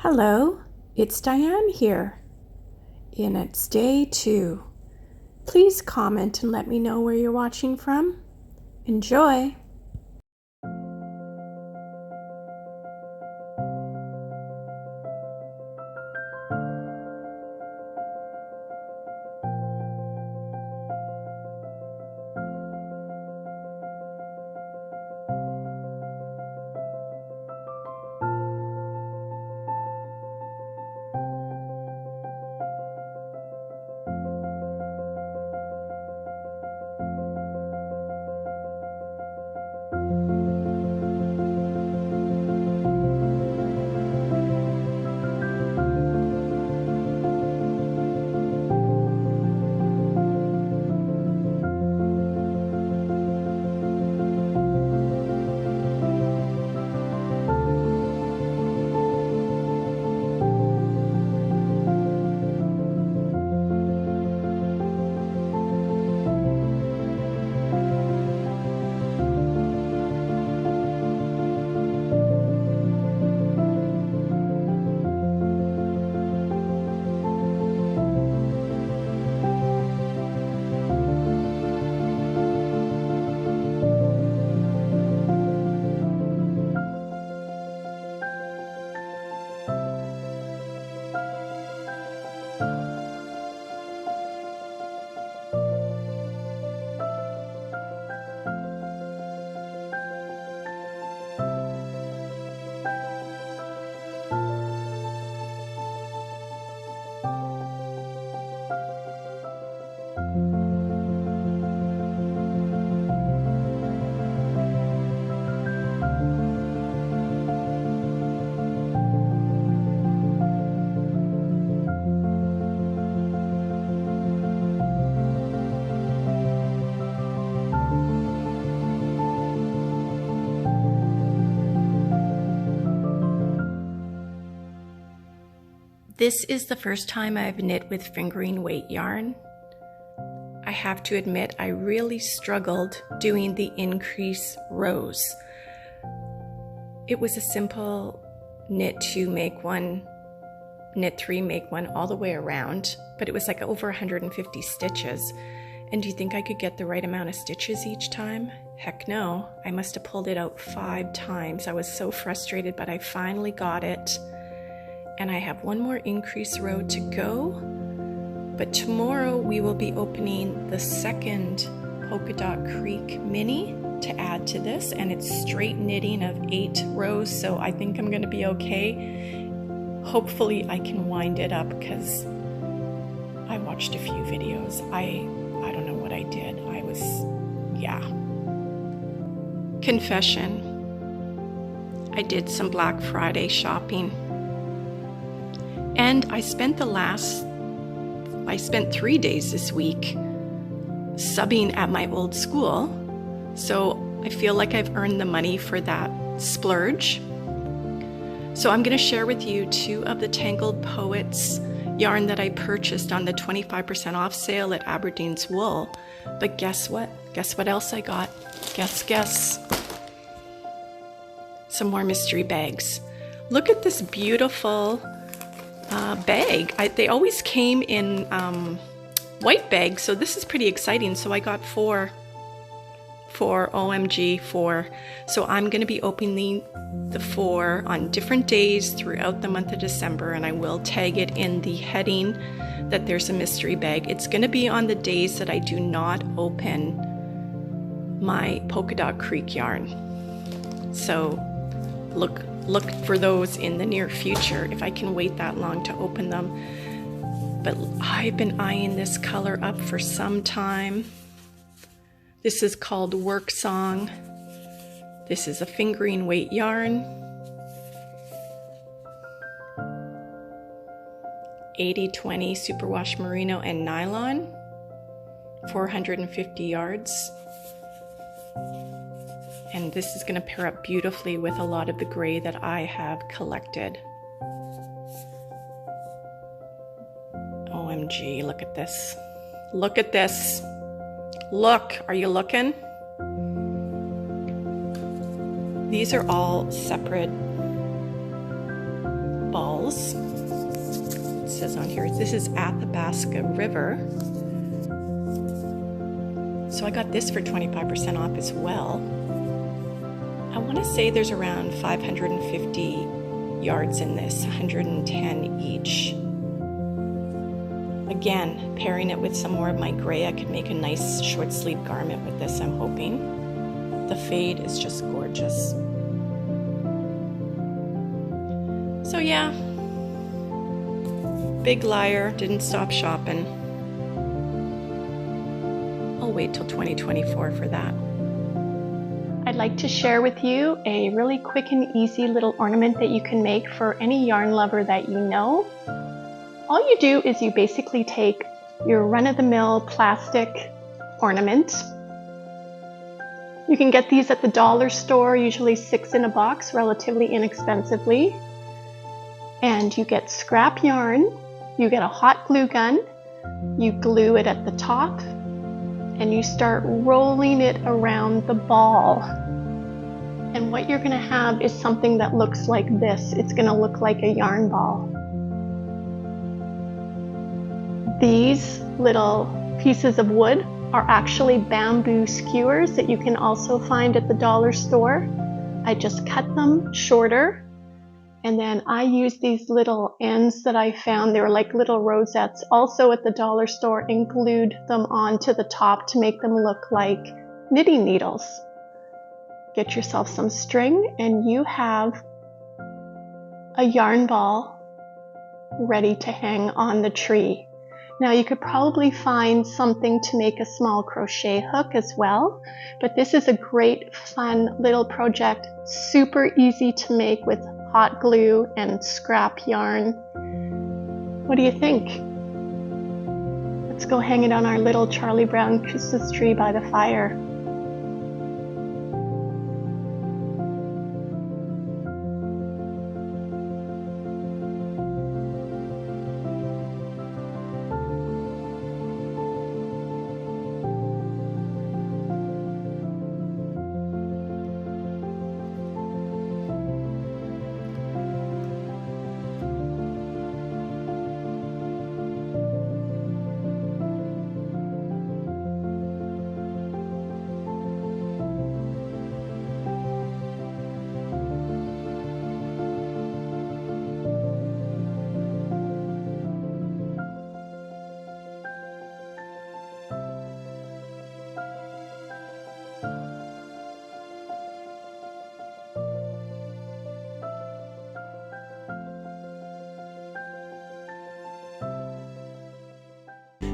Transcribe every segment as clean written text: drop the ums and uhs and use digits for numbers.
Hello, it's Diane here, and it's day 2. Please comment and let me know where you're watching from. Enjoy! This is the first time I've knit with fingering weight yarn. I have to admit I really struggled doing the increase rows. It was a simple knit 2, make 1, knit 3, make 1 all the way around, but it was like over 150 stitches. And do you think I could get the right amount of stitches each time? Heck no, I must have pulled it out 5 times. I was so frustrated, but I finally got it. And I have one more increase row to go, but tomorrow we will be opening the second Polka Dot Creek mini to add to this, and it's straight knitting of 8 rows, so I think I'm gonna be okay. Hopefully I can wind it up because I watched a few videos. I don't know what I did. Confession. I did some Black Friday shopping. And I spent 3 days this week subbing at my old school, so I feel like I've earned the money for that splurge. So I'm going to share with you 2 of the Tangled Poets yarn that I purchased on the 25% off sale at Aberdeen's Wool. But guess what? Guess what else I got? Guess. Some more mystery bags. Look at this beautiful bag. They always came in white bags, so this is pretty exciting. So I got 4 OMG 4. So I'm going to be opening the 4 on different days throughout the month of December, and I will tag it in the heading that there's a mystery bag. It's going to be on the days that I do not open my Polka Dot Creek yarn. So look for those in the near future if I can wait that long to open them. But I've been eyeing this color up for some time. This is called Work Song. This is a fingering weight yarn. 80/20 superwash merino and nylon. 450 yards. And this is going to pair up beautifully with a lot of the gray that I have collected. OMG, look at this. Look at this. Look, are you looking? These are all separate balls. It says on here, this is Athabasca River. So I got this for 25% off as well. I want to say there's around 550 yards in this, 110 each. Again, pairing it with some more of my gray, I could make a nice short sleeve garment with this, I'm hoping. The fade is just gorgeous. So yeah, big liar, didn't stop shopping. I'll wait till 2024 for that. I'd like to share with you a really quick and easy little ornament that you can make for any yarn lover that you know. All you do is you basically take your run-of-the-mill plastic ornament. You can get these at the dollar store, usually 6 in a box, relatively inexpensively. And you get scrap yarn, you get a hot glue gun, you glue it at the top, and you start rolling it around the ball. And what you're gonna have is something that looks like this. It's gonna look like a yarn ball. These little pieces of wood are actually bamboo skewers that you can also find at the dollar store. I just cut them shorter, and then I use these little ends that I found. They were like little rosettes also at the dollar store, and glued them onto the top to make them look like knitting needles. Get yourself some string and you have a yarn ball ready to hang on the tree. Now you could probably find something to make a small crochet hook as well, but this is a great fun little project, super easy to make with hot glue and scrap yarn. What do you think? Let's go hang it on our little Charlie Brown Christmas tree by the fire.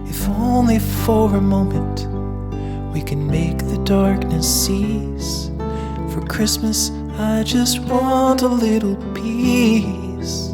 If only for a moment we can make the darkness cease. For Christmas I just want a little peace.